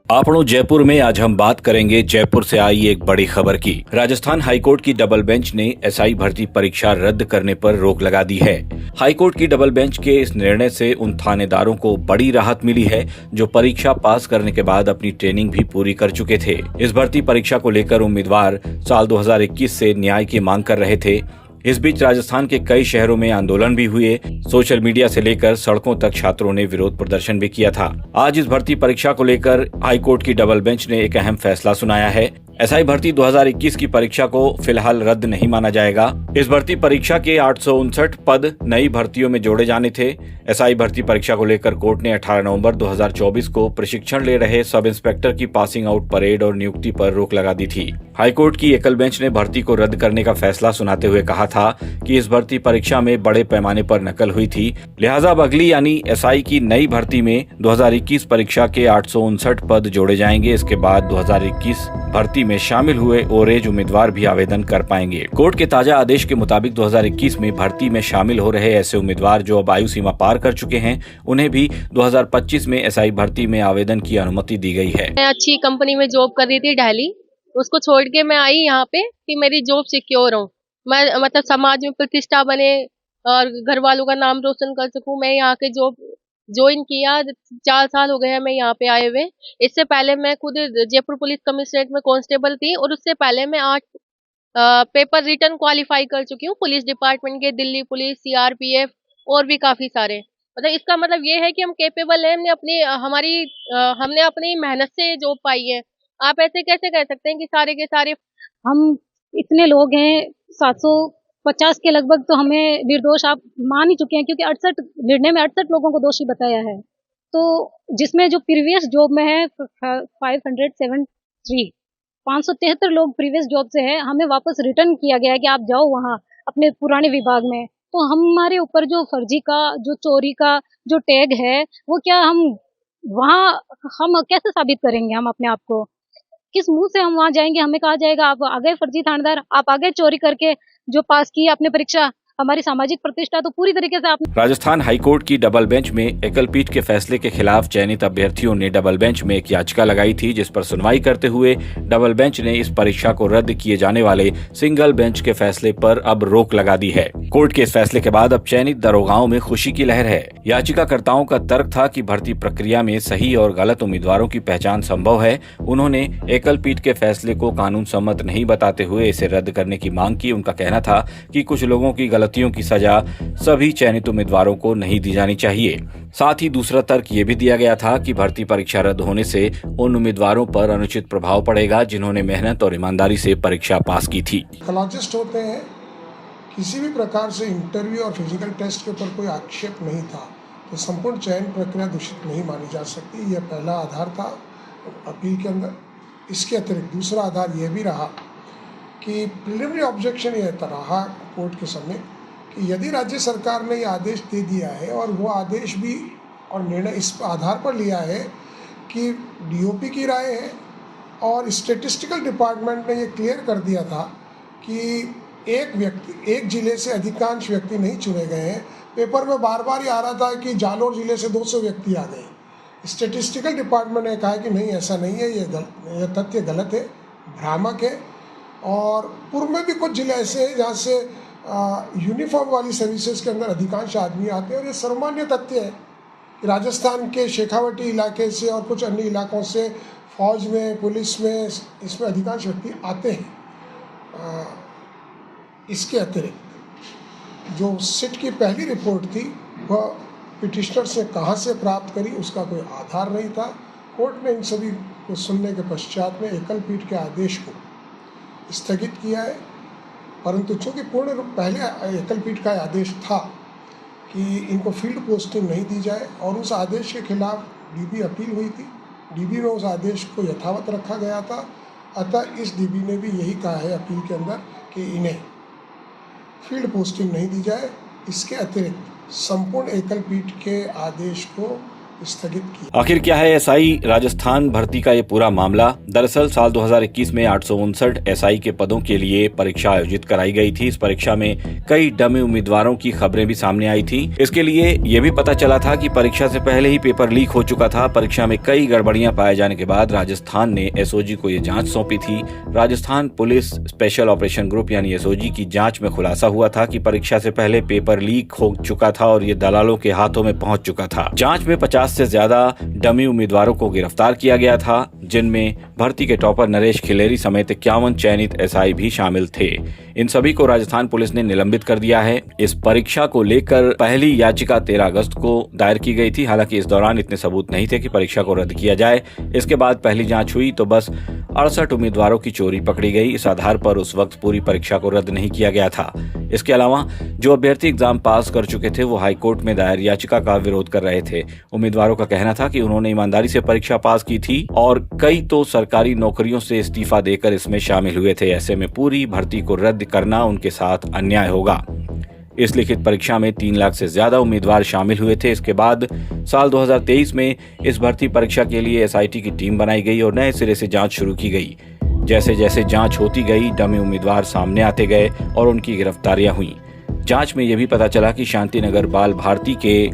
आपनो जयपुर में आज हम बात करेंगे जयपुर से आई एक बड़ी खबर की। राजस्थान हाईकोर्ट की डबल बेंच ने एसआई भर्ती परीक्षा रद्द करने पर रोक लगा दी है। हाईकोर्ट की डबल बेंच के इस निर्णय से उन थानेदारों को बड़ी राहत मिली है जो परीक्षा पास करने के बाद अपनी ट्रेनिंग भी पूरी कर चुके थे। इस भर्ती परीक्षा को लेकर उम्मीदवार साल 2021 से न्याय की मांग कर रहे थे। इस बीच राजस्थान के कई शहरों में आंदोलन भी हुए। सोशल मीडिया से लेकर सड़कों तक छात्रों ने विरोध प्रदर्शन भी किया था। आज इस भर्ती परीक्षा को लेकर हाईकोर्ट की डबल बेंच ने एक अहम फैसला सुनाया है। एसआई भर्ती 2021 की परीक्षा को फिलहाल रद्द नहीं माना जाएगा। इस भर्ती परीक्षा के 859 पद नई भर्तियों में जोड़े जाने थे। एसआई भर्ती परीक्षा को लेकर कोर्ट ने 18 नवंबर 2024 को प्रशिक्षण ले रहे सब इंस्पेक्टर की पासिंग आउट परेड और नियुक्ति पर रोक लगा दी थी। हाईकोर्ट की एकल बेंच ने भर्ती को रद्द करने का फैसला सुनाते हुए कहा था कि इस भर्ती परीक्षा में बड़े पैमाने पर नकल हुई थी, लिहाजा अब अगली यानी एसआई की नई भर्ती में 2021 परीक्षा के 859 पद जोड़े जाएंगे। इसके बाद 2021 भर्ती में शामिल हुए ओरेज उम्मीदवार भी आवेदन कर पाएंगे। कोर्ट के ताजा आदेश के मुताबिक 2021 में भर्ती में शामिल हो रहे ऐसे उम्मीदवार जो अब आयु सीमा पार कर चुके हैं, उन्हें भी 2025 में एसआई भर्ती में आवेदन की अनुमति दी गई है। मैं अच्छी कंपनी में जॉब कर रही थी दिल्ली, उसको छोड़ के मैं आई यहाँ पे कि मेरी जॉब सिक्योर हो, मैं मतलब समाज में प्रतिष्ठा बने और घर वालों का नाम रोशन कर सकूं। मैं यहाँ के जॉब ज्वाइन किया, 4 साल हो गए हैं मैं यहाँ पे आए हुए। इससे पहले मैं खुद जयपुर पुलिस कमिश्नरेट में कांस्टेबल थी और उससे पहले मैं 8 पेपर रिटर्न क्वालिफाई कर चुकी हूँ पुलिस डिपार्टमेंट के, दिल्ली पुलिस, सीआरपीएफ और भी काफी सारे। मतलब इसका मतलब ये है कि हम कैपेबल हैं, हमने अपनी मेहनत से जॉब पाई है। आप ऐसे कैसे कह सकते हैं कि सारे के सारे हम इतने लोग हैं 750 के लगभग, तो हमें निर्दोष आप मान ही चुके हैं क्योंकि 68 निर्णय में 68 लोगों को दोषी बताया है। तो जिसमें जो प्रीवियस जॉब में है 573 लोग प्रीवियस जॉब से हैं, हमें वापस रिटर्न किया गया है कि आप जाओ वहाँ अपने पुराने विभाग में। तो हमारे ऊपर जो फर्जी का, जो चोरी का जो टैग है, वो क्या वहाँ हम कैसे साबित करेंगे? हम अपने आप को किस मुंह से हम वहां जाएंगे? हमें कहा जाएगा आप आ गए फर्जी थानेदार, आप आ गए चोरी करके जो पास की आपने परीक्षा। हमारी सामाजिक प्रतिष्ठा तो पूरी तरीके से आपने। राजस्थान हाईकोर्ट की डबल बेंच में एकल पीठ के फैसले के खिलाफ चयनित अभ्यर्थियों ने डबल बेंच में एक याचिका लगाई थी, जिस पर सुनवाई करते हुए डबल बेंच ने इस परीक्षा को रद्द किए जाने वाले सिंगल बेंच के फैसले पर अब रोक लगा दी है। कोर्ट के इस फैसले के बाद अब चयनित दरोगाओं में खुशी की लहर है। याचिकाकर्ताओं का तर्क था कि भर्ती प्रक्रिया में सही और गलत उम्मीदवारों की पहचान संभव है। उन्होंने एकल पीठ के फैसले को कानून सम्मत नहीं बताते हुए इसे रद्द करने की मांग की। उनका कहना था कि कुछ लोगों की गलतियों की सजा सभी चयनित उम्मीदवारों को नहीं दी जानी चाहिए। साथ ही दूसरा तर्क ये भी दिया गया था कि भर्ती परीक्षा रद्द होने से उन उम्मीदवारों पर अनुचित प्रभाव पड़ेगा जिन्होंने मेहनत और ईमानदारी से परीक्षा पास की थी। कॉलेजिस्ट होते हैं, किसी भी प्रकार से इंटरव्यू और फिजिकल टेस्ट के ऊपर कोई आक्षेप नहीं था, तो संपूर्ण चयन प्रक्रिया दूषित नहीं मानी जा सकती। यह पहला आधार था अपील के अंदर। इसके अतिरिक्त दूसरा आधार यह भी रहा कि प्रिलिमिनरी ऑब्जेक्शन यह रहा कोर्ट के समय कि यदि राज्य सरकार ने यह आदेश दे दिया है और वो आदेश भी और निर्णय इस आधार पर लिया है कि डीओपी की राय है और स्टैटिस्टिकल डिपार्टमेंट ने ये क्लियर कर दिया था कि एक जिले से अधिकांश व्यक्ति नहीं चुने गए हैं। पेपर में बार बार ये आ रहा था कि जालौर जिले से 200 व्यक्ति आ गए। स्टैटिस्टिकल डिपार्टमेंट ने कहा कि नहीं, ऐसा नहीं है, ये तथ्य गलत है, भ्रामक है। और पूर्व में भी कुछ जिले ऐसे हैं जहाँ से यूनिफॉर्म वाली सर्विसेज के अंदर अधिकांश आदमी आते हैं और ये सर्वमान्य तथ्य है। राजस्थान के शेखावटी इलाके से और कुछ अन्य इलाकों से फौज में, पुलिस में, इसमें अधिकांश व्यक्ति आते हैं। इसके अतिरिक्त जो सिट की पहली रिपोर्ट थी वह पिटिशनर से कहाँ से प्राप्त करी, उसका कोई आधार नहीं था। कोर्ट ने इन सभी को सुनने के पश्चात में एकल पीठ के आदेश को स्थगित किया है। परंतु चूँकि पूर्ण रूप पहले एकल पीठ का आदेश था कि इनको फील्ड पोस्टिंग नहीं दी जाए और उस आदेश के खिलाफ डीबी अपील हुई थी। डीबी में उस आदेश को यथावत रखा गया था। अतः इस डीबी ने भी यही कहा है अपील के अंदर कि इन्हें फील्ड पोस्टिंग नहीं दी जाए। इसके अतिरिक्त संपूर्ण एकल पीठ के आदेश को स्थगित की। आखिर क्या है एसआई राजस्थान भर्ती का ये पूरा मामला? दरअसल साल 2021 में 859 एसआई के पदों के लिए परीक्षा आयोजित कराई गई थी। इस परीक्षा में कई डमी उम्मीदवारों की खबरें भी सामने आई थी। इसके लिए ये भी पता चला था कि परीक्षा से पहले ही पेपर लीक हो चुका था। परीक्षा में कई गड़बड़ियां पाए जाने के बाद राजस्थान ने एसओजी को ये जांच सौंपी थी। Rajasthan police special operation group यानी एसओजी की जांच में खुलासा हुआ था कि परीक्षा से पहले पेपर लीक हो चुका था और ये दलालों के हाथों में पहुंच चुका था। जांच में 50 से ज्यादा डमी उम्मीदवारों को गिरफ्तार किया गया था, जिनमें भर्ती के टॉपर नरेश खिलेरी समेत 51 चयनित एसआई भी शामिल थे। इन सभी को राजस्थान पुलिस ने निलंबित कर दिया है। इस परीक्षा को लेकर पहली याचिका 13 अगस्त को दायर की गई थी। हालांकि इस दौरान इतने सबूत नहीं थे कि परीक्षा को रद्द किया जाए। इसके बाद पहली जांच हुई तो बस 68 उम्मीदवारों की चोरी पकड़ी गई। इस आधार पर उस वक्त पूरी परीक्षा को रद्द नहीं किया गया था। इसके अलावा जो अभ्यर्थी एग्जाम पास कर चुके थे वो हाईकोर्ट में दायर याचिका का विरोध कर रहे थे। उम्मीदवारों का कहना था कि उन्होंने ईमानदारी से परीक्षा पास की थी और कई तो सरकारी नौकरियों से इस्तीफा देकर इसमें शामिल हुए थे। ऐसे में पूरी भर्ती को रद्द करना उनके साथ अन्याय होगा। इस लिखित परीक्षा में 3 लाख से ज्यादा उम्मीदवार शामिल हुए थे। इसके बाद साल 2023 में इस भर्ती परीक्षा के लिए एसआईटी की टीम बनाई गई और नए सिरे से जांच शुरू की गई। जैसे जैसे जांच होती गई डमी उम्मीदवार सामने आते गए और उनकी गिरफ्तारियां हुई। जांच में यह भी पता चला कि शांतिनगर बाल भारती के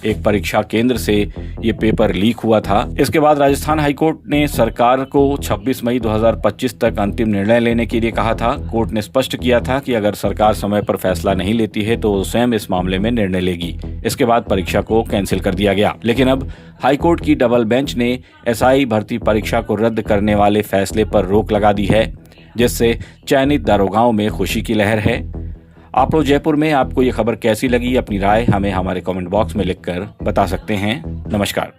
एक परीक्षा केंद्र से ये पेपर लीक हुआ था। इसके बाद राजस्थान हाईकोर्ट ने सरकार को 26 मई 2025 तक अंतिम निर्णय लेने के लिए कहा था। कोर्ट ने स्पष्ट किया था कि अगर सरकार समय पर फैसला नहीं लेती है तो वो स्वयं इस मामले में निर्णय लेगी। इसके बाद परीक्षा को कैंसिल कर दिया गया। लेकिन अब हाईकोर्ट की डबल बेंच ने एसआई भर्ती परीक्षा को रद्द करने वाले फैसले पर रोक लगा दी है, जिससे चयनित दारोगाओं में खुशी की लहर है। आप लोग जयपुर में आपको ये खबर कैसी लगी? अपनी राय हमें हमारे कमेंट बॉक्स में लिखकर बता सकते हैं। नमस्कार।